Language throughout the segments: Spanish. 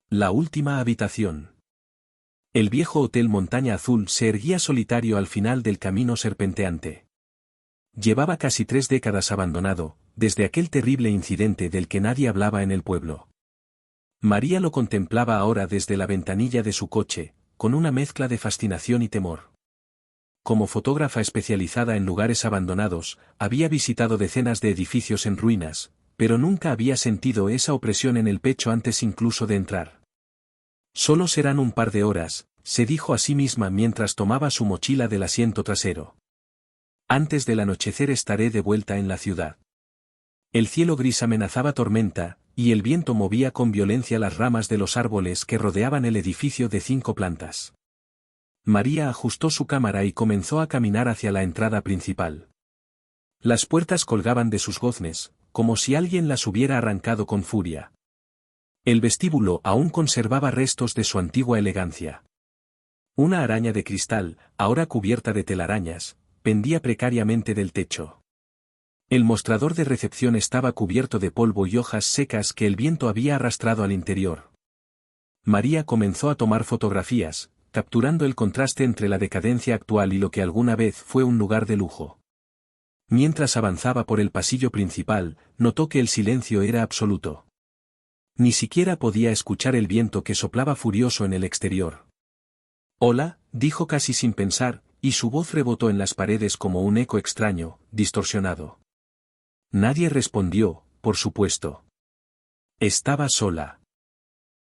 La última habitación. El viejo Hotel Montaña Azul se erguía solitario al final del camino serpenteante. Llevaba casi 3 décadas abandonado, desde aquel terrible incidente del que nadie hablaba en el pueblo. María lo contemplaba ahora desde la ventanilla de su coche, con una mezcla de fascinación y temor. Como fotógrafa especializada en lugares abandonados, había visitado decenas de edificios en ruinas, pero nunca había sentido esa opresión en el pecho antes incluso de entrar. Solo serán un par de horas, se dijo a sí misma mientras tomaba su mochila del asiento trasero. Antes del anochecer estaré de vuelta en la ciudad. El cielo gris amenazaba tormenta, y el viento movía con violencia las ramas de los árboles que rodeaban el edificio de 5 plantas. María ajustó su cámara y comenzó a caminar hacia la entrada principal. Las puertas colgaban de sus goznes, como si alguien las hubiera arrancado con furia. El vestíbulo aún conservaba restos de su antigua elegancia. Una araña de cristal, ahora cubierta de telarañas, pendía precariamente del techo. El mostrador de recepción estaba cubierto de polvo y hojas secas que el viento había arrastrado al interior. María comenzó a tomar fotografías, capturando el contraste entre la decadencia actual y lo que alguna vez fue un lugar de lujo. Mientras avanzaba por el pasillo principal, notó que el silencio era absoluto. Ni siquiera podía escuchar el viento que soplaba furioso en el exterior. «Hola», dijo casi sin pensar, y su voz rebotó en las paredes como un eco extraño, distorsionado. Nadie respondió, por supuesto. Estaba sola.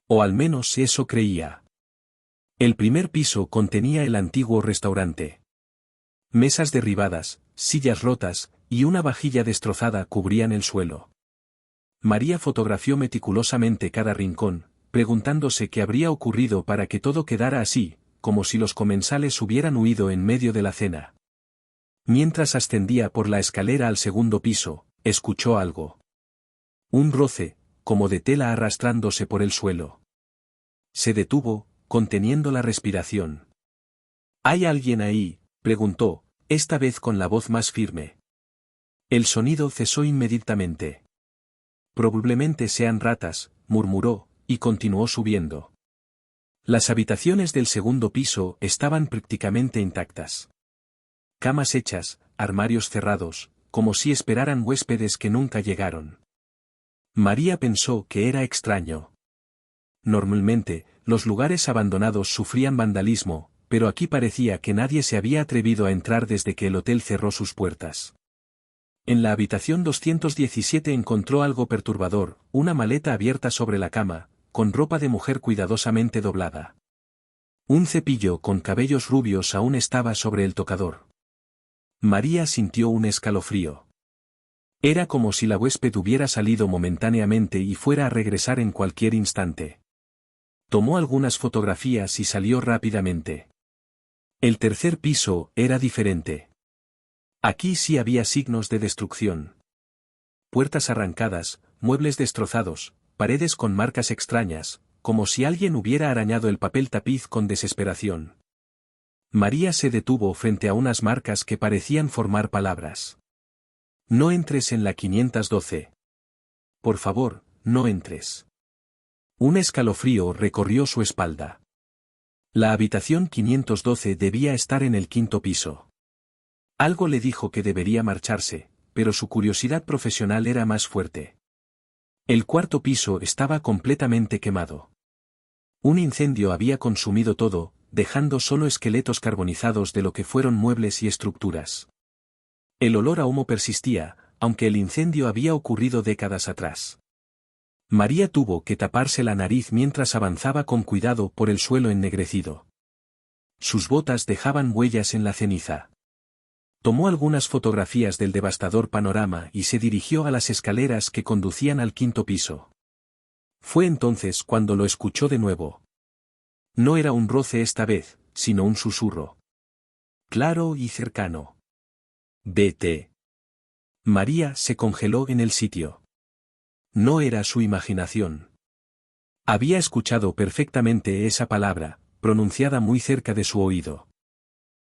O al menos eso creía. El primer piso contenía el antiguo restaurante. Mesas derribadas, sillas rotas, y una vajilla destrozada cubrían el suelo. María fotografió meticulosamente cada rincón, preguntándose qué habría ocurrido para que todo quedara así, como si los comensales hubieran huido en medio de la cena. Mientras ascendía por la escalera al segundo piso, escuchó algo. Un roce, como de tela arrastrándose por el suelo. Se detuvo, conteniendo la respiración. «¿Hay alguien ahí?», preguntó, esta vez con la voz más firme. El sonido cesó inmediatamente. «Probablemente sean ratas», murmuró, y continuó subiendo. Las habitaciones del segundo piso estaban prácticamente intactas. Camas hechas, armarios cerrados, como si esperaran huéspedes que nunca llegaron. María pensó que era extraño. Normalmente, los lugares abandonados sufrían vandalismo, pero aquí parecía que nadie se había atrevido a entrar desde que el hotel cerró sus puertas. En la habitación 217 encontró algo perturbador, una maleta abierta sobre la cama, con ropa de mujer cuidadosamente doblada. Un cepillo con cabellos rubios aún estaba sobre el tocador. María sintió un escalofrío. Era como si la huésped hubiera salido momentáneamente y fuera a regresar en cualquier instante. Tomó algunas fotografías y salió rápidamente. El tercer piso era diferente. Aquí sí había signos de destrucción. Puertas arrancadas, muebles destrozados, paredes con marcas extrañas, como si alguien hubiera arañado el papel tapiz con desesperación. María se detuvo frente a unas marcas que parecían formar palabras. «No entres en la 512. Por favor, no entres». Un escalofrío recorrió su espalda. La habitación 512 debía estar en el 5º piso. Algo le dijo que debería marcharse, pero su curiosidad profesional era más fuerte. El 4º piso estaba completamente quemado. Un incendio había consumido todo, dejando solo esqueletos carbonizados de lo que fueron muebles y estructuras. El olor a humo persistía, aunque el incendio había ocurrido décadas atrás. María tuvo que taparse la nariz mientras avanzaba con cuidado por el suelo ennegrecido. Sus botas dejaban huellas en la ceniza. Tomó algunas fotografías del devastador panorama y se dirigió a las escaleras que conducían al 5º piso. Fue entonces cuando lo escuchó de nuevo. No era un roce esta vez, sino un susurro. Claro y cercano. «Vete». María se congeló en el sitio. No era su imaginación. Había escuchado perfectamente esa palabra, pronunciada muy cerca de su oído.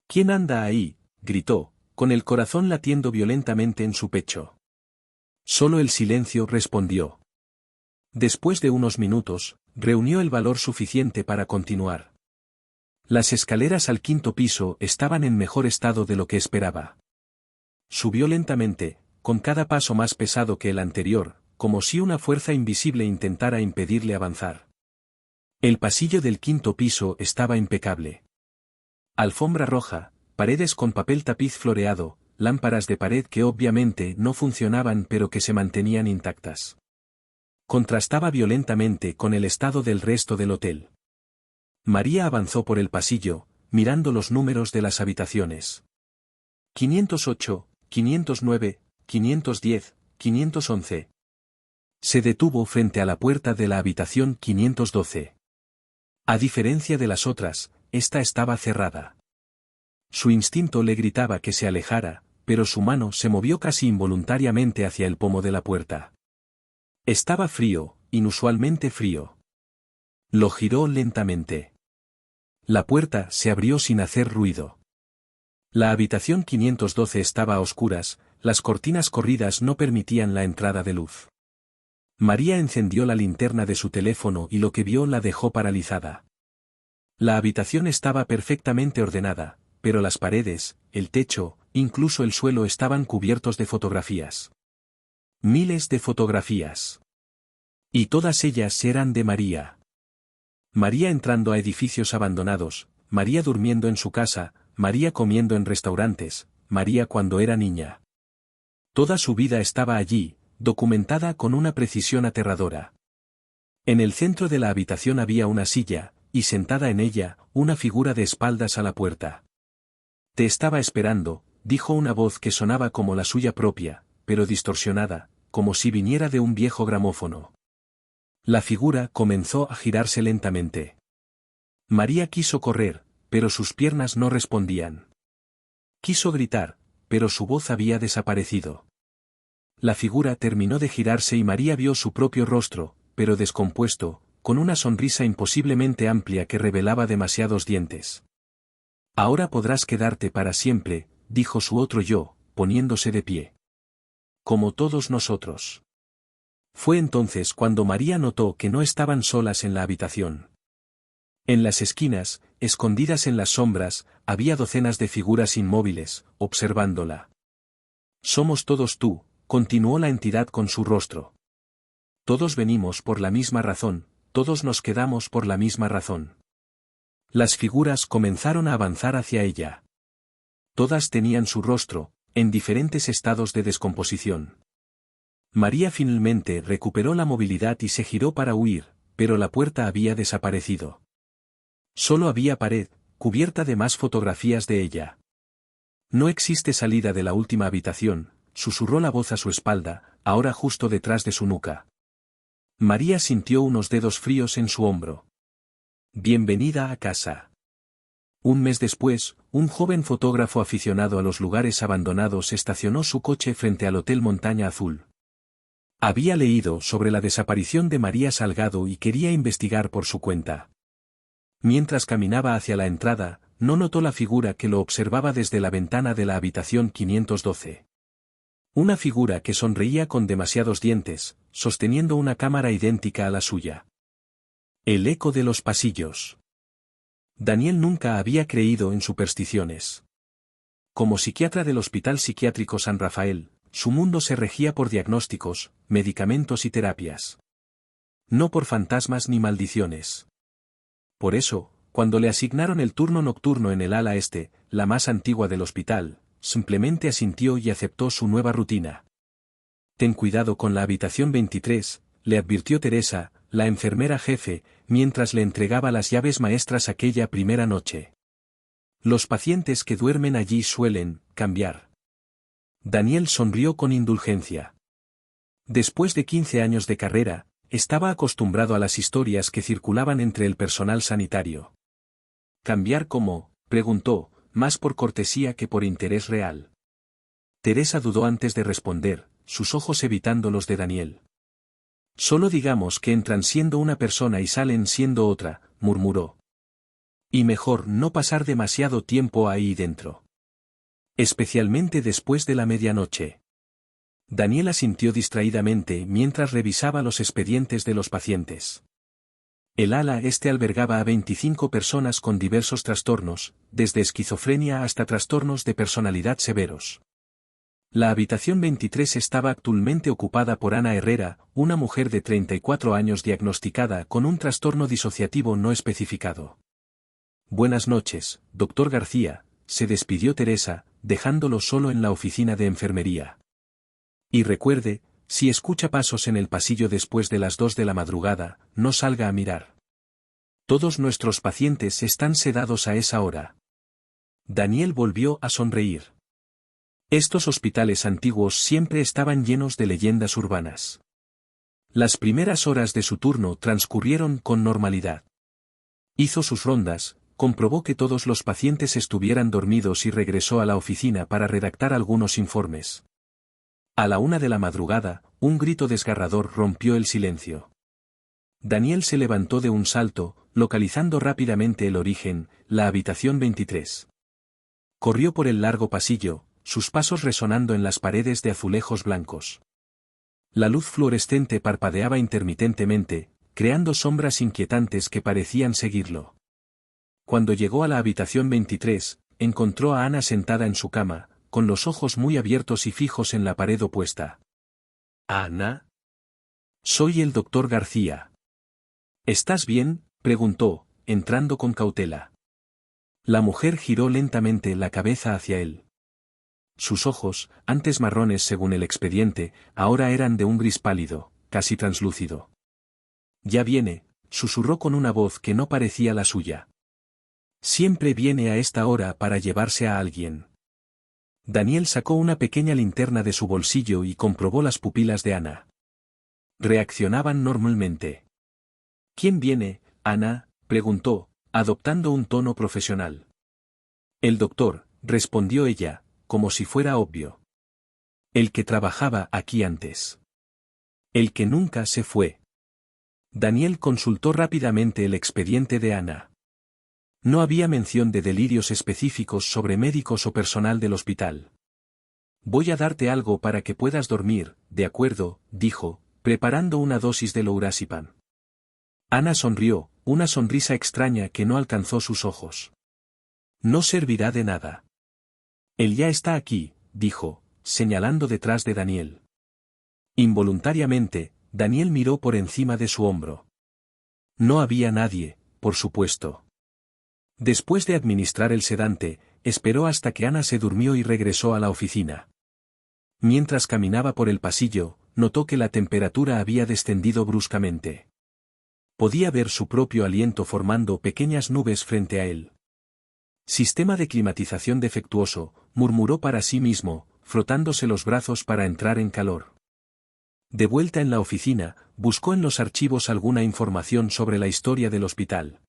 «¿Quién anda ahí?», gritó, con el corazón latiendo violentamente en su pecho. Solo el silencio respondió. Después de unos minutos, reunió el valor suficiente para continuar. Las escaleras al quinto piso estaban en mejor estado de lo que esperaba. Subió lentamente, con cada paso más pesado que el anterior, como si una fuerza invisible intentara impedirle avanzar. El pasillo del quinto piso estaba impecable. Alfombra roja, paredes con papel tapiz floreado, lámparas de pared que obviamente no funcionaban pero que se mantenían intactas. Contrastaba violentamente con el estado del resto del hotel. María avanzó por el pasillo, mirando los números de las habitaciones. 508, 509, 510, 511. Se detuvo frente a la puerta de la habitación 512. A diferencia de las otras, esta estaba cerrada. Su instinto le gritaba que se alejara, pero su mano se movió casi involuntariamente hacia el pomo de la puerta. Estaba frío, inusualmente frío. Lo giró lentamente. La puerta se abrió sin hacer ruido. La habitación 512 estaba a oscuras, las cortinas corridas no permitían la entrada de luz. María encendió la linterna de su teléfono y lo que vio la dejó paralizada. La habitación estaba perfectamente ordenada, pero las paredes, el techo, incluso el suelo estaban cubiertos de fotografías. Miles de fotografías. Y todas ellas eran de María. María entrando a edificios abandonados, María durmiendo en su casa, María comiendo en restaurantes, María cuando era niña. Toda su vida estaba allí, documentada con una precisión aterradora. En el centro de la habitación había una silla, y sentada en ella, una figura de espaldas a la puerta. Te estaba esperando, dijo una voz que sonaba como la suya propia, pero distorsionada, como si viniera de un viejo gramófono. La figura comenzó a girarse lentamente. María quiso correr, pero sus piernas no respondían. Quiso gritar, pero su voz había desaparecido. La figura terminó de girarse y María vio su propio rostro, pero descompuesto, con una sonrisa imposiblemente amplia que revelaba demasiados dientes. Ahora podrás quedarte para siempre, dijo su otro yo, poniéndose de pie. Como todos nosotros. Fue entonces cuando María notó que no estaban solas en la habitación. En las esquinas, escondidas en las sombras, había docenas de figuras inmóviles, observándola. Somos todos tú, continuó la entidad con su rostro. Todos venimos por la misma razón, todos nos quedamos por la misma razón. Las figuras comenzaron a avanzar hacia ella. Todas tenían su rostro, en diferentes estados de descomposición. María finalmente recuperó la movilidad y se giró para huir, pero la puerta había desaparecido. Solo había pared, cubierta de más fotografías de ella. No existe salida de la última habitación, susurró la voz a su espalda, ahora justo detrás de su nuca. María sintió unos dedos fríos en su hombro. Bienvenida a casa. Un mes después, un joven fotógrafo aficionado a los lugares abandonados estacionó su coche frente al Hotel Montaña Azul. Había leído sobre la desaparición de María Salgado y quería investigar por su cuenta. Mientras caminaba hacia la entrada, no notó la figura que lo observaba desde la ventana de la habitación 512. Una figura que sonreía con demasiados dientes, sosteniendo una cámara idéntica a la suya. El eco de los pasillos. Daniel nunca había creído en supersticiones. Como psiquiatra del Hospital Psiquiátrico San Rafael, su mundo se regía por diagnósticos, medicamentos y terapias. No por fantasmas ni maldiciones. Por eso, cuando le asignaron el turno nocturno en el ala este, la más antigua del hospital, simplemente asintió y aceptó su nueva rutina. Ten cuidado con la habitación 23, le advirtió Teresa, la enfermera jefe, mientras le entregaba las llaves maestras aquella primera noche. Los pacientes que duermen allí suelen cambiar. Daniel sonrió con indulgencia. Después de 15 años de carrera, estaba acostumbrado a las historias que circulaban entre el personal sanitario. ¿Cambiar cómo?, preguntó, más por cortesía que por interés real. Teresa dudó antes de responder, sus ojos evitando los de Daniel. Solo digamos que entran siendo una persona y salen siendo otra, murmuró. Y mejor no pasar demasiado tiempo ahí dentro. Especialmente después de la medianoche. Daniel asintió distraídamente mientras revisaba los expedientes de los pacientes. El ala este albergaba a 25 personas con diversos trastornos, desde esquizofrenia hasta trastornos de personalidad severos. La habitación 23 estaba actualmente ocupada por Ana Herrera, una mujer de 34 años diagnosticada con un trastorno disociativo no especificado. Buenas noches, doctor García, se despidió Teresa, dejándolo solo en la oficina de enfermería. Y recuerde, si escucha pasos en el pasillo después de las 2 de la madrugada, no salga a mirar. Todos nuestros pacientes están sedados a esa hora. Daniel volvió a sonreír. Estos hospitales antiguos siempre estaban llenos de leyendas urbanas. Las primeras horas de su turno transcurrieron con normalidad. Hizo sus rondas, comprobó que todos los pacientes estuvieran dormidos y regresó a la oficina para redactar algunos informes. A la 1 de la madrugada, un grito desgarrador rompió el silencio. Daniel se levantó de un salto, localizando rápidamente el origen, la habitación 23. Corrió por el largo pasillo, sus pasos resonando en las paredes de azulejos blancos. La luz fluorescente parpadeaba intermitentemente, creando sombras inquietantes que parecían seguirlo. Cuando llegó a la habitación 23, encontró a Ana sentada en su cama, con los ojos muy abiertos y fijos en la pared opuesta. ¿Ana? Soy el doctor García. ¿Estás bien?, preguntó, entrando con cautela. La mujer giró lentamente la cabeza hacia él. Sus ojos, antes marrones según el expediente, ahora eran de un gris pálido, casi translúcido. Ya viene, susurró con una voz que no parecía la suya. Siempre viene a esta hora para llevarse a alguien. Daniel sacó una pequeña linterna de su bolsillo y comprobó las pupilas de Ana. Reaccionaban normalmente. ¿Quién viene, Ana?, preguntó, adoptando un tono profesional. El doctor, respondió ella, como si fuera obvio. El que trabajaba aquí antes. El que nunca se fue. Daniel consultó rápidamente el expediente de Ana. No había mención de delirios específicos sobre médicos o personal del hospital. Voy a darte algo para que puedas dormir, de acuerdo, dijo, preparando una dosis de lorazepam. Ana sonrió, una sonrisa extraña que no alcanzó sus ojos. No servirá de nada. Él ya está aquí, dijo, señalando detrás de Daniel. Involuntariamente, Daniel miró por encima de su hombro. No había nadie, por supuesto. Después de administrar el sedante, esperó hasta que Ana se durmió y regresó a la oficina. Mientras caminaba por el pasillo, notó que la temperatura había descendido bruscamente. Podía ver su propio aliento formando pequeñas nubes frente a él. Sistema de climatización defectuoso, murmuró para sí mismo, frotándose los brazos para entrar en calor. De vuelta en la oficina, buscó en los archivos alguna información sobre la historia del hospital.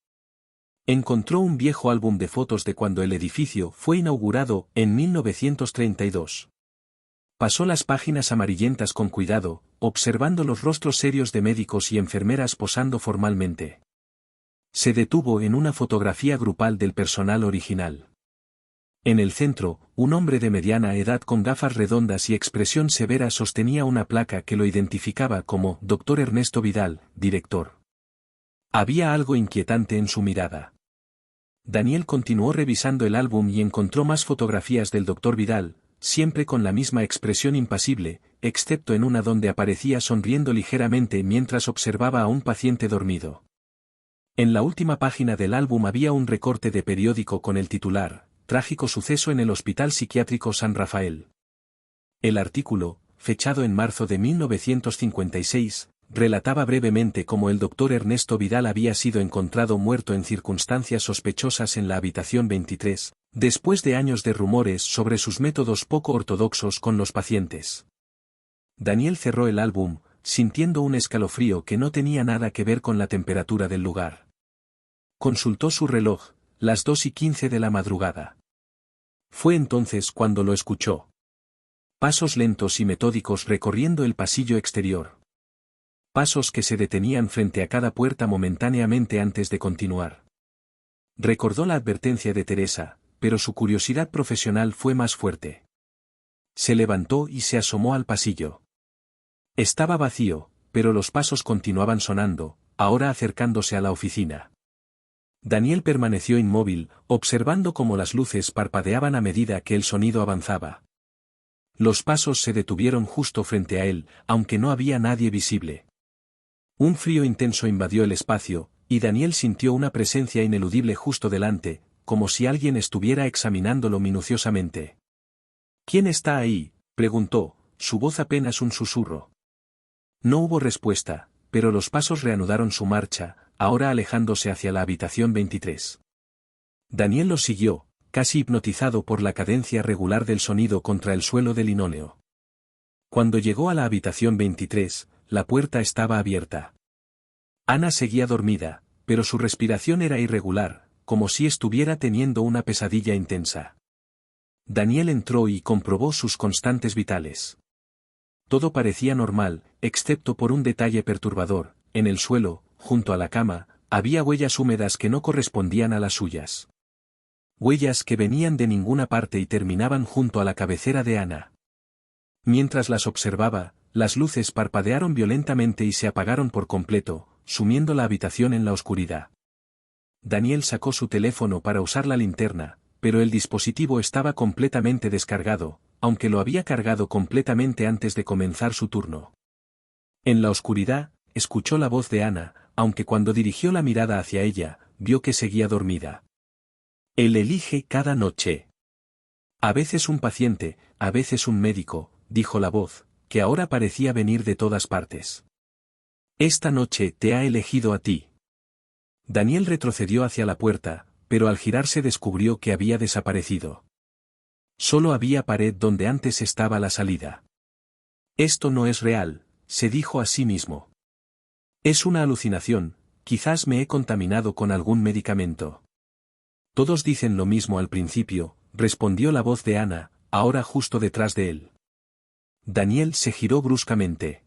Encontró un viejo álbum de fotos de cuando el edificio fue inaugurado en 1932. Pasó las páginas amarillentas con cuidado, observando los rostros serios de médicos y enfermeras posando formalmente. Se detuvo en una fotografía grupal del personal original. En el centro, un hombre de mediana edad con gafas redondas y expresión severa sostenía una placa que lo identificaba como Dr. Ernesto Vidal, director. Había algo inquietante en su mirada. Daniel continuó revisando el álbum y encontró más fotografías del Dr. Vidal, siempre con la misma expresión impasible, excepto en una donde aparecía sonriendo ligeramente mientras observaba a un paciente dormido. En la última página del álbum había un recorte de periódico con el titular, Trágico suceso en el Hospital Psiquiátrico San Rafael. El artículo, fechado en marzo de 1956, relataba brevemente cómo el doctor Ernesto Vidal había sido encontrado muerto en circunstancias sospechosas en la habitación 23, después de años de rumores sobre sus métodos poco ortodoxos con los pacientes. Daniel cerró el álbum, sintiendo un escalofrío que no tenía nada que ver con la temperatura del lugar. Consultó su reloj, las 2:15 de la madrugada. Fue entonces cuando lo escuchó. Pasos lentos y metódicos recorriendo el pasillo exterior. Pasos que se detenían frente a cada puerta momentáneamente antes de continuar. Recordó la advertencia de Teresa, pero su curiosidad profesional fue más fuerte. Se levantó y se asomó al pasillo. Estaba vacío, pero los pasos continuaban sonando, ahora acercándose a la oficina. Daniel permaneció inmóvil, observando cómo las luces parpadeaban a medida que el sonido avanzaba. Los pasos se detuvieron justo frente a él, aunque no había nadie visible. Un frío intenso invadió el espacio, y Daniel sintió una presencia ineludible justo delante, como si alguien estuviera examinándolo minuciosamente. ¿Quién está ahí?, preguntó, su voz apenas un susurro. No hubo respuesta, pero los pasos reanudaron su marcha, ahora alejándose hacia la habitación 23. Daniel los siguió, casi hipnotizado por la cadencia regular del sonido contra el suelo de linóleo. Cuando llegó a la habitación 23, la puerta estaba abierta. Ana seguía dormida, pero su respiración era irregular, como si estuviera teniendo una pesadilla intensa. Daniel entró y comprobó sus constantes vitales. Todo parecía normal, excepto por un detalle perturbador: en el suelo, junto a la cama, había huellas húmedas que no correspondían a las suyas. Huellas que venían de ninguna parte y terminaban junto a la cabecera de Ana. Mientras las observaba, las luces parpadearon violentamente y se apagaron por completo, sumiendo la habitación en la oscuridad. Daniel sacó su teléfono para usar la linterna, pero el dispositivo estaba completamente descargado, aunque lo había cargado completamente antes de comenzar su turno. En la oscuridad, escuchó la voz de Ana, aunque cuando dirigió la mirada hacia ella, vio que seguía dormida. Él elige cada noche. A veces un paciente, a veces un médico, dijo la voz, que ahora parecía venir de todas partes. Esta noche te ha elegido a ti. Daniel retrocedió hacia la puerta, pero al girarse descubrió que había desaparecido. Solo había pared donde antes estaba la salida. Esto no es real, se dijo a sí mismo. Es una alucinación, quizás me he contaminado con algún medicamento. Todos dicen lo mismo al principio, respondió la voz de Ana, ahora justo detrás de él. Daniel se giró bruscamente.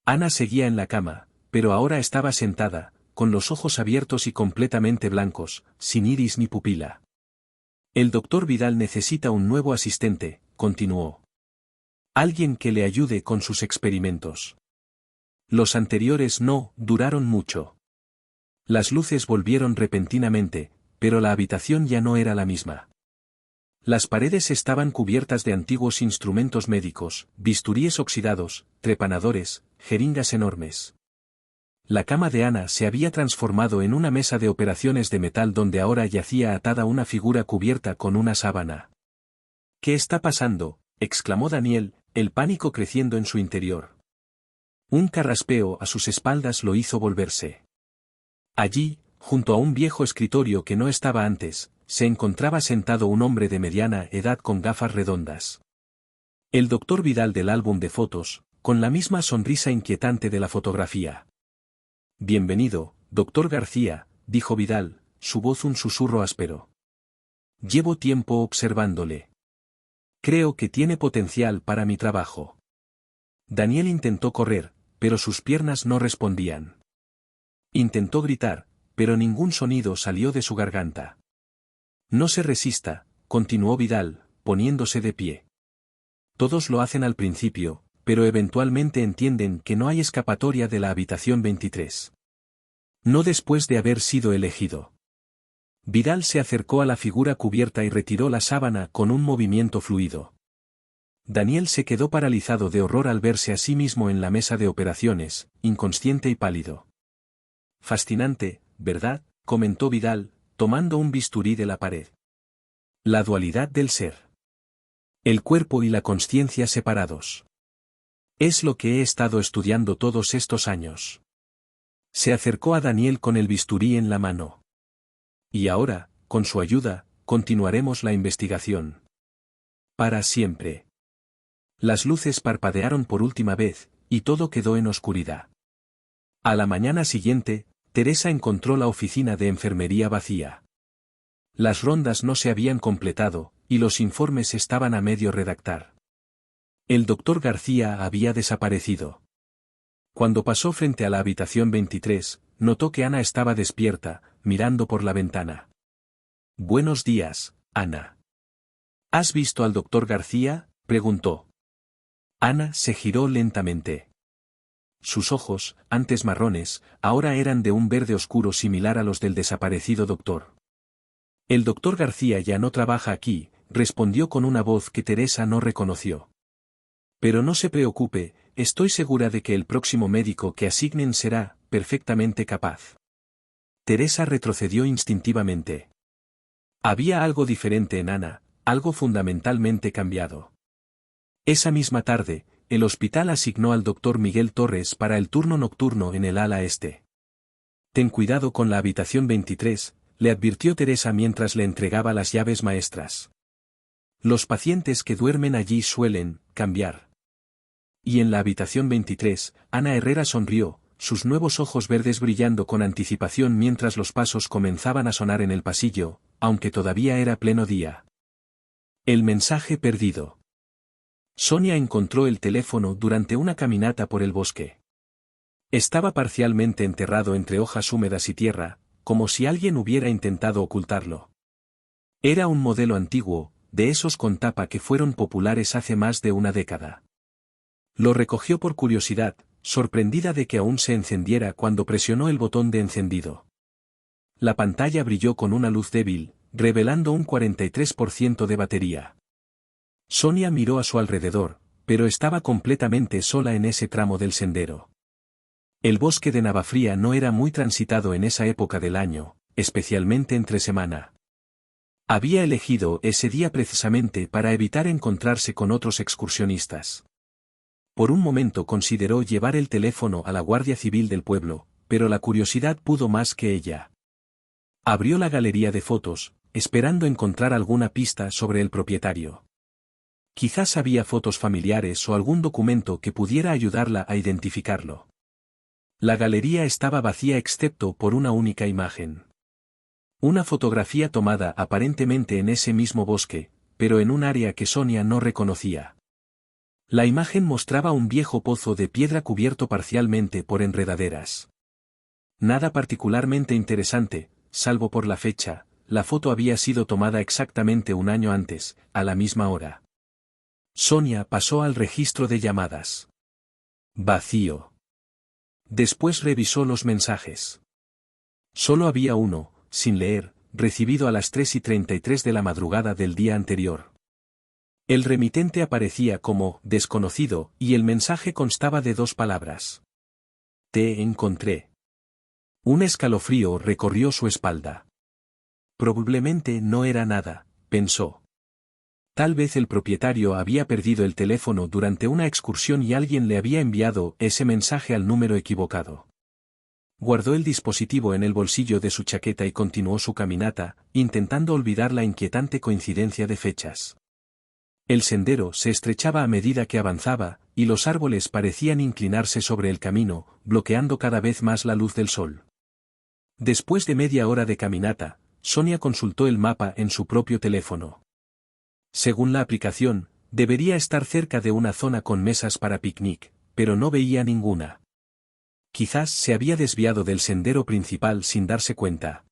Ana seguía en la cama, pero ahora estaba sentada, con los ojos abiertos y completamente blancos, sin iris ni pupila. El doctor Vidal necesita un nuevo asistente, continuó. Alguien que le ayude con sus experimentos. Los anteriores no duraron mucho. Las luces volvieron repentinamente, pero la habitación ya no era la misma. Las paredes estaban cubiertas de antiguos instrumentos médicos, bisturíes oxidados, trepanadores, jeringas enormes. La cama de Ana se había transformado en una mesa de operaciones de metal donde ahora yacía atada una figura cubierta con una sábana. ¿Qué está pasando?, exclamó Daniel, el pánico creciendo en su interior. Un carraspeo a sus espaldas lo hizo volverse. Allí, junto a un viejo escritorio que no estaba antes, se encontraba sentado un hombre de mediana edad con gafas redondas. El doctor Vidal del álbum de fotos, con la misma sonrisa inquietante de la fotografía. Bienvenido, doctor García, dijo Vidal, su voz un susurro áspero. Llevo tiempo observándole. Creo que tiene potencial para mi trabajo. Daniel intentó correr, pero sus piernas no respondían. Intentó gritar, pero ningún sonido salió de su garganta. No se resista, continuó Vidal, poniéndose de pie. Todos lo hacen al principio, pero eventualmente entienden que no hay escapatoria de la habitación 23. No después de haber sido elegido. Vidal se acercó a la figura cubierta y retiró la sábana con un movimiento fluido. Daniel se quedó paralizado de horror al verse a sí mismo en la mesa de operaciones, inconsciente y pálido. Fascinante, ¿verdad?, comentó Vidal, tomando un bisturí de la pared. La dualidad del ser. El cuerpo y la consciencia separados. Es lo que he estado estudiando todos estos años. Se acercó a Daniel con el bisturí en la mano. Y ahora, con su ayuda, continuaremos la investigación. Para siempre. Las luces parpadearon por última vez, y todo quedó en oscuridad. A la mañana siguiente, Teresa encontró la oficina de enfermería vacía. Las rondas no se habían completado, y los informes estaban a medio redactar. El doctor García había desaparecido. Cuando pasó frente a la habitación 23, notó que Ana estaba despierta, mirando por la ventana. Buenos días, Ana. ¿Has visto al doctor García?, preguntó. Ana se giró lentamente. sus ojos, antes marrones, ahora eran de un verde oscuro similar a los del desaparecido doctor. El doctor García ya no trabaja aquí, respondió con una voz que Teresa no reconoció. Pero no se preocupe, estoy segura de que el próximo médico que asignen será perfectamente capaz. Teresa retrocedió instintivamente. Había algo diferente en Ana, algo fundamentalmente cambiado. Esa misma tarde, el hospital asignó al doctor Miguel Torres para el turno nocturno en el ala este. Ten cuidado con la habitación 23, le advirtió Teresa mientras le entregaba las llaves maestras. Los pacientes que duermen allí suelen cambiar. Y en la habitación 23, Ana Herrera sonrió, sus nuevos ojos verdes brillando con anticipación mientras los pasos comenzaban a sonar en el pasillo, aunque todavía era pleno día. El mensaje perdido. Sonia encontró el teléfono durante una caminata por el bosque. Estaba parcialmente enterrado entre hojas húmedas y tierra, como si alguien hubiera intentado ocultarlo. Era un modelo antiguo, de esos con tapa que fueron populares hace más de una década. Lo recogió por curiosidad, sorprendida de que aún se encendiera cuando presionó el botón de encendido. La pantalla brilló con una luz débil, revelando un 43% de batería. Sonia miró a su alrededor, pero estaba completamente sola en ese tramo del sendero. El bosque de Navafría no era muy transitado en esa época del año, especialmente entre semana. Había elegido ese día precisamente para evitar encontrarse con otros excursionistas. Por un momento consideró llevar el teléfono a la Guardia Civil del pueblo, pero la curiosidad pudo más que ella. Abrió la galería de fotos, esperando encontrar alguna pista sobre el propietario. Quizás había fotos familiares o algún documento que pudiera ayudarla a identificarlo. La galería estaba vacía excepto por una única imagen. Una fotografía tomada aparentemente en ese mismo bosque, pero en un área que Sonia no reconocía. La imagen mostraba un viejo pozo de piedra cubierto parcialmente por enredaderas. Nada particularmente interesante, salvo por la fecha, la foto había sido tomada exactamente un año antes, a la misma hora. Sonia pasó al registro de llamadas. Vacío. Después revisó los mensajes. Solo había uno, sin leer, recibido a las 3:33 de la madrugada del día anterior. El remitente aparecía como desconocido y el mensaje constaba de 2 palabras. Te encontré. Un escalofrío recorrió su espalda. Probablemente no era nada, pensó. Tal vez el propietario había perdido el teléfono durante una excursión y alguien le había enviado ese mensaje al número equivocado. Guardó el dispositivo en el bolsillo de su chaqueta y continuó su caminata, intentando olvidar la inquietante coincidencia de fechas. El sendero se estrechaba a medida que avanzaba, y los árboles parecían inclinarse sobre el camino, bloqueando cada vez más la luz del sol. Después de media hora de caminata, Sonia consultó el mapa en su propio teléfono. Según la aplicación, debería estar cerca de una zona con mesas para picnic, pero no veía ninguna. Quizás se había desviado del sendero principal sin darse cuenta.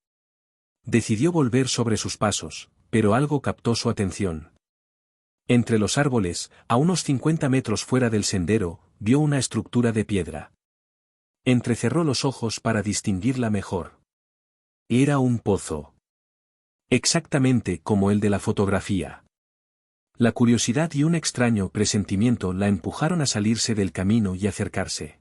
Decidió volver sobre sus pasos, pero algo captó su atención. Entre los árboles, a unos 50 metros fuera del sendero, vio una estructura de piedra. Entrecerró los ojos para distinguirla mejor. Era un pozo. Exactamente como el de la fotografía. La curiosidad y un extraño presentimiento la empujaron a salirse del camino y acercarse.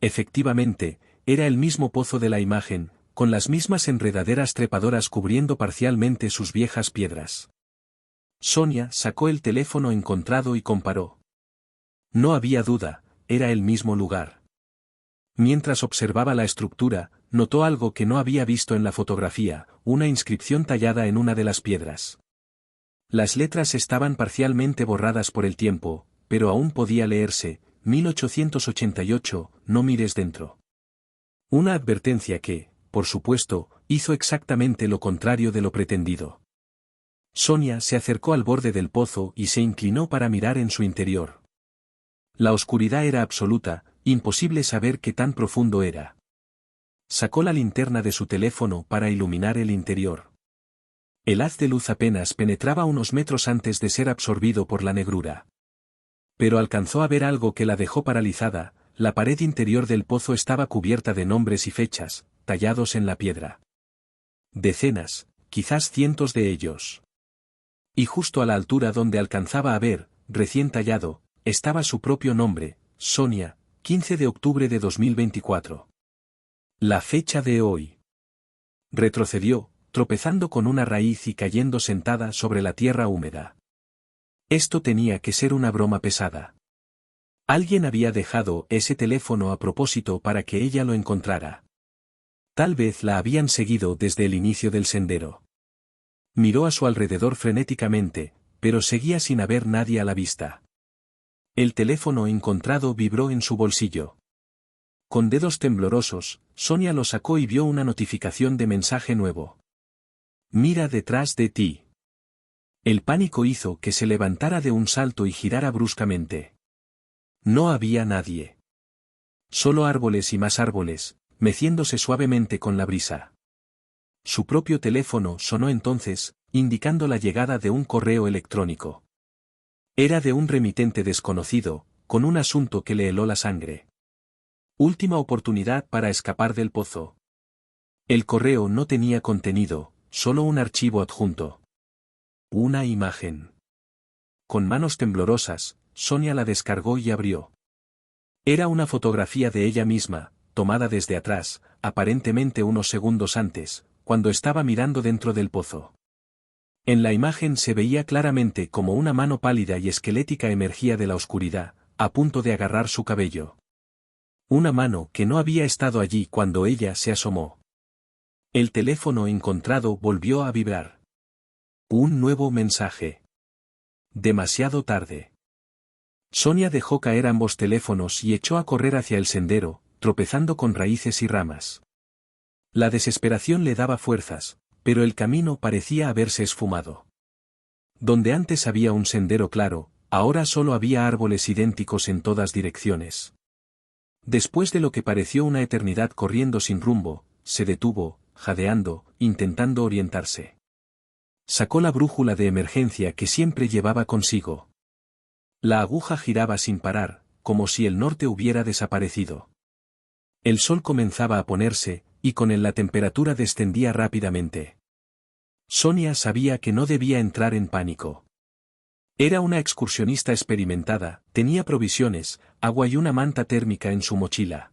Efectivamente, era el mismo pozo de la imagen, con las mismas enredaderas trepadoras cubriendo parcialmente sus viejas piedras. Sonia sacó el teléfono encontrado y comparó. No había duda, era el mismo lugar. Mientras observaba la estructura, notó algo que no había visto en la fotografía, una inscripción tallada en una de las piedras. Las letras estaban parcialmente borradas por el tiempo, pero aún podía leerse, 1888, no mires dentro. Una advertencia que, por supuesto, hizo exactamente lo contrario de lo pretendido. Sonia se acercó al borde del pozo y se inclinó para mirar en su interior. La oscuridad era absoluta, imposible saber qué tan profundo era. Sacó la linterna de su teléfono para iluminar el interior. El haz de luz apenas penetraba unos metros antes de ser absorbido por la negrura. Pero alcanzó a ver algo que la dejó paralizada, la pared interior del pozo estaba cubierta de nombres y fechas, tallados en la piedra. Decenas, quizás cientos de ellos. Y justo a la altura donde alcanzaba a ver, recién tallado, estaba su propio nombre, Sonia, 15 de octubre de 2024. La fecha de hoy. Retrocedió, tropezando con una raíz y cayendo sentada sobre la tierra húmeda. Esto tenía que ser una broma pesada. Alguien había dejado ese teléfono a propósito para que ella lo encontrara. Tal vez la habían seguido desde el inicio del sendero. Miró a su alrededor frenéticamente, pero seguía sin haber nadie a la vista. El teléfono encontrado vibró en su bolsillo. Con dedos temblorosos, Sonia lo sacó y vio una notificación de mensaje nuevo. Mira detrás de ti. El pánico hizo que se levantara de un salto y girara bruscamente. No había nadie. Solo árboles y más árboles, meciéndose suavemente con la brisa. Su propio teléfono sonó entonces, indicando la llegada de un correo electrónico. Era de un remitente desconocido, con un asunto que le heló la sangre. Última oportunidad para escapar del pozo. El correo no tenía contenido, solo un archivo adjunto. Una imagen. Con manos temblorosas, Sonia la descargó y abrió. Era una fotografía de ella misma, tomada desde atrás, aparentemente unos segundos antes, cuando estaba mirando dentro del pozo. En la imagen se veía claramente como una mano pálida y esquelética emergía de la oscuridad, a punto de agarrar su cabello. Una mano que no había estado allí cuando ella se asomó. El teléfono encontrado volvió a vibrar. Un nuevo mensaje. Demasiado tarde. Sonia dejó caer ambos teléfonos y echó a correr hacia el sendero, tropezando con raíces y ramas. La desesperación le daba fuerzas, pero el camino parecía haberse esfumado. Donde antes había un sendero claro, ahora solo había árboles idénticos en todas direcciones. Después de lo que pareció una eternidad corriendo sin rumbo, se detuvo, jadeando, intentando orientarse. Sacó la brújula de emergencia que siempre llevaba consigo. La aguja giraba sin parar, como si el norte hubiera desaparecido. El sol comenzaba a ponerse, y con él la temperatura descendía rápidamente. Sonia sabía que no debía entrar en pánico. Era una excursionista experimentada, tenía provisiones, agua y una manta térmica en su mochila.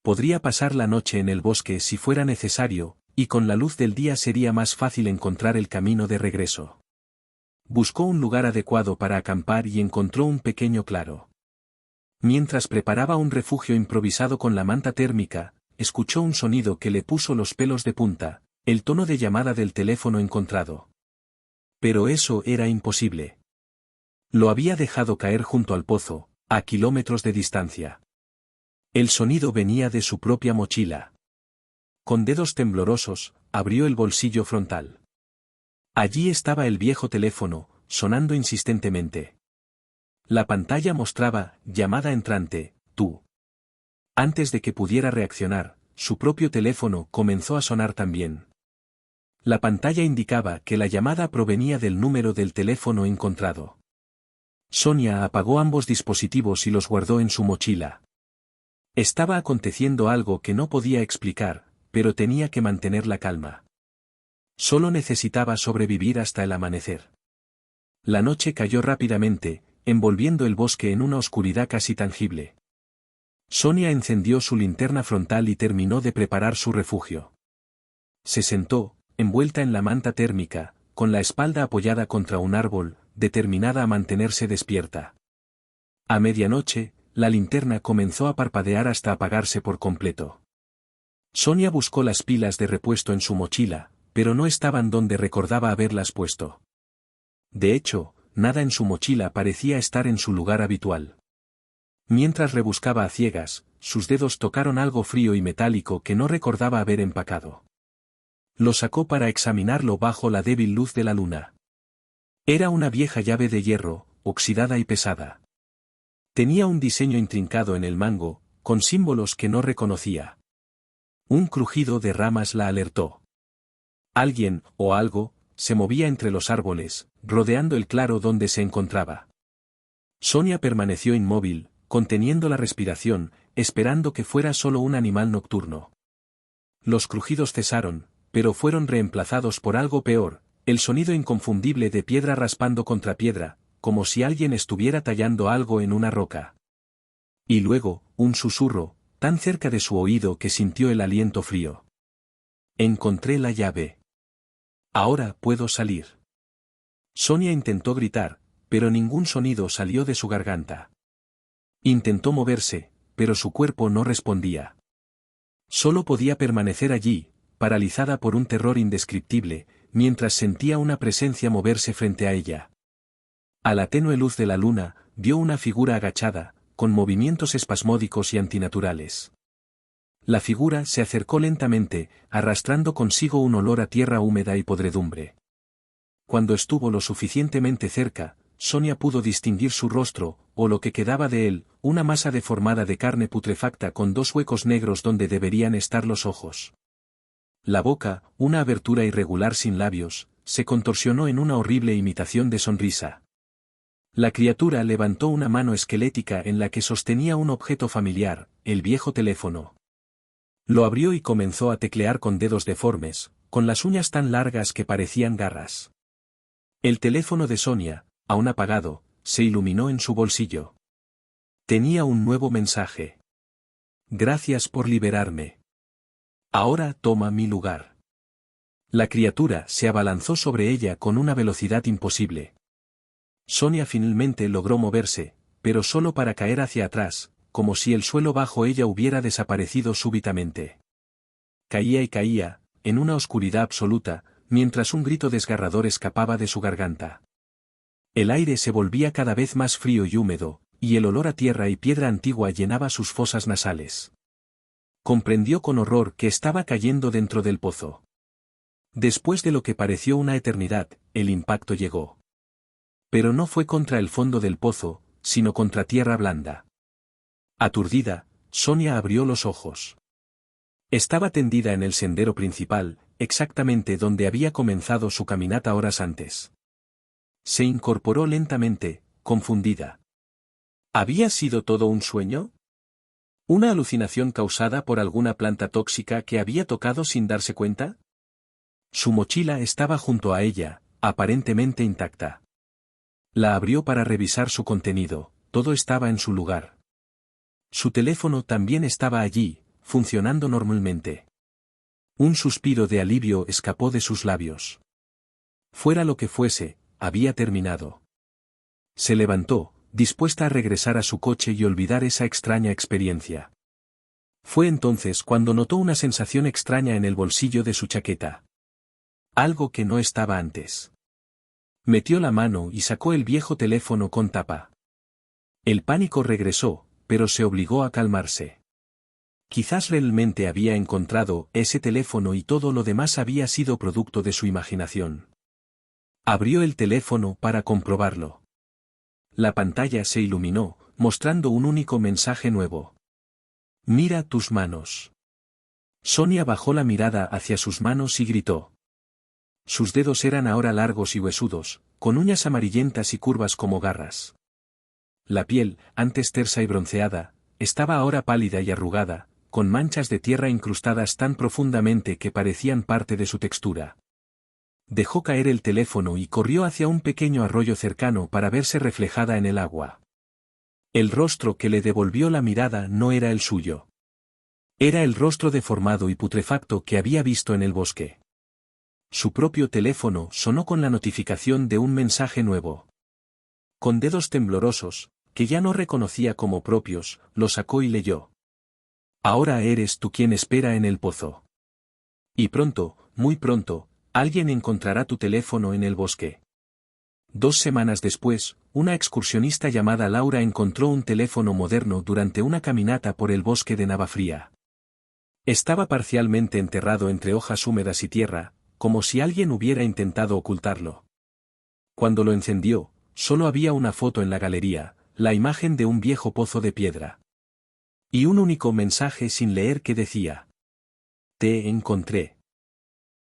Podría pasar la noche en el bosque si fuera necesario, y con la luz del día sería más fácil encontrar el camino de regreso. Buscó un lugar adecuado para acampar y encontró un pequeño claro. Mientras preparaba un refugio improvisado con la manta térmica, escuchó un sonido que le puso los pelos de punta, el tono de llamada del teléfono encontrado. Pero eso era imposible. Lo había dejado caer junto al pozo, a kilómetros de distancia. El sonido venía de su propia mochila. Con dedos temblorosos, abrió el bolsillo frontal. Allí estaba el viejo teléfono, sonando insistentemente. La pantalla mostraba, llamada entrante, tú. Antes de que pudiera reaccionar, su propio teléfono comenzó a sonar también. La pantalla indicaba que la llamada provenía del número del teléfono encontrado. Sonia apagó ambos dispositivos y los guardó en su mochila. Estaba aconteciendo algo que no podía explicar, pero tenía que mantener la calma. Solo necesitaba sobrevivir hasta el amanecer. La noche cayó rápidamente, envolviendo el bosque en una oscuridad casi tangible. Sonia encendió su linterna frontal y terminó de preparar su refugio. Se sentó, envuelta en la manta térmica, con la espalda apoyada contra un árbol, determinada a mantenerse despierta. A medianoche, la linterna comenzó a parpadear hasta apagarse por completo. Sonia buscó las pilas de repuesto en su mochila, pero no estaban donde recordaba haberlas puesto. De hecho, nada en su mochila parecía estar en su lugar habitual. Mientras rebuscaba a ciegas, sus dedos tocaron algo frío y metálico que no recordaba haber empacado. Lo sacó para examinarlo bajo la débil luz de la luna. Era una vieja llave de hierro, oxidada y pesada. Tenía un diseño intrincado en el mango, con símbolos que no reconocía. Un crujido de ramas la alertó. Alguien, o algo, se movía entre los árboles, rodeando el claro donde se encontraba. Sonia permaneció inmóvil, conteniendo la respiración, esperando que fuera solo un animal nocturno. Los crujidos cesaron, pero fueron reemplazados por algo peor, el sonido inconfundible de piedra raspando contra piedra, como si alguien estuviera tallando algo en una roca. Y luego, un susurro, tan cerca de su oído que sintió el aliento frío. Encontré la llave. Ahora puedo salir. Sonia intentó gritar, pero ningún sonido salió de su garganta. Intentó moverse, pero su cuerpo no respondía. Solo podía permanecer allí, paralizada por un terror indescriptible, mientras sentía una presencia moverse frente a ella. A la tenue luz de la luna, vio una figura agachada, con movimientos espasmódicos y antinaturales. La figura se acercó lentamente, arrastrando consigo un olor a tierra húmeda y podredumbre. Cuando estuvo lo suficientemente cerca, Sonia pudo distinguir su rostro, o lo que quedaba de él, una masa deformada de carne putrefacta con dos huecos negros donde deberían estar los ojos. La boca, una abertura irregular sin labios, se contorsionó en una horrible imitación de sonrisa. La criatura levantó una mano esquelética en la que sostenía un objeto familiar, el viejo teléfono. Lo abrió y comenzó a teclear con dedos deformes, con las uñas tan largas que parecían garras. El teléfono de Sonia, aún apagado, se iluminó en su bolsillo. Tenía un nuevo mensaje. Gracias por liberarme. Ahora toma mi lugar. La criatura se abalanzó sobre ella con una velocidad imposible. Sonia finalmente logró moverse, pero solo para caer hacia atrás, como si el suelo bajo ella hubiera desaparecido súbitamente. Caía y caía, en una oscuridad absoluta, mientras un grito desgarrador escapaba de su garganta. El aire se volvía cada vez más frío y húmedo, y el olor a tierra y piedra antigua llenaba sus fosas nasales. Comprendió con horror que estaba cayendo dentro del pozo. Después de lo que pareció una eternidad, el impacto llegó. Pero no fue contra el fondo del pozo, sino contra tierra blanda. Aturdida, Sonia abrió los ojos. Estaba tendida en el sendero principal, exactamente donde había comenzado su caminata horas antes. Se incorporó lentamente, confundida. ¿Había sido todo un sueño? ¿Una alucinación causada por alguna planta tóxica que había tocado sin darse cuenta? Su mochila estaba junto a ella, aparentemente intacta. La abrió para revisar su contenido, todo estaba en su lugar. Su teléfono también estaba allí, funcionando normalmente. Un suspiro de alivio escapó de sus labios. Fuera lo que fuese, había terminado. Se levantó, dispuesta a regresar a su coche y olvidar esa extraña experiencia. Fue entonces cuando notó una sensación extraña en el bolsillo de su chaqueta. Algo que no estaba antes. Metió la mano y sacó el viejo teléfono con tapa. El pánico regresó, pero se obligó a calmarse. Quizás realmente había encontrado ese teléfono y todo lo demás había sido producto de su imaginación. Abrió el teléfono para comprobarlo. La pantalla se iluminó, mostrando un único mensaje nuevo. Mira tus manos. Sonia bajó la mirada hacia sus manos y gritó. Sus dedos eran ahora largos y huesudos, con uñas amarillentas y curvas como garras. La piel, antes tersa y bronceada, estaba ahora pálida y arrugada, con manchas de tierra incrustadas tan profundamente que parecían parte de su textura. Dejó caer el teléfono y corrió hacia un pequeño arroyo cercano para verse reflejada en el agua. El rostro que le devolvió la mirada no era el suyo. Era el rostro deformado y putrefacto que había visto en el bosque. Su propio teléfono sonó con la notificación de un mensaje nuevo. Con dedos temblorosos, que ya no reconocía como propios, lo sacó y leyó. Ahora eres tú quien espera en el pozo. Y pronto, muy pronto, alguien encontrará tu teléfono en el bosque. 2 semanas después, una excursionista llamada Laura encontró un teléfono moderno durante una caminata por el bosque de Navafría. Estaba parcialmente enterrado entre hojas húmedas y tierra, como si alguien hubiera intentado ocultarlo. Cuando lo encendió, solo había una foto en la galería, la imagen de un viejo pozo de piedra. Y un único mensaje sin leer que decía: Te encontré.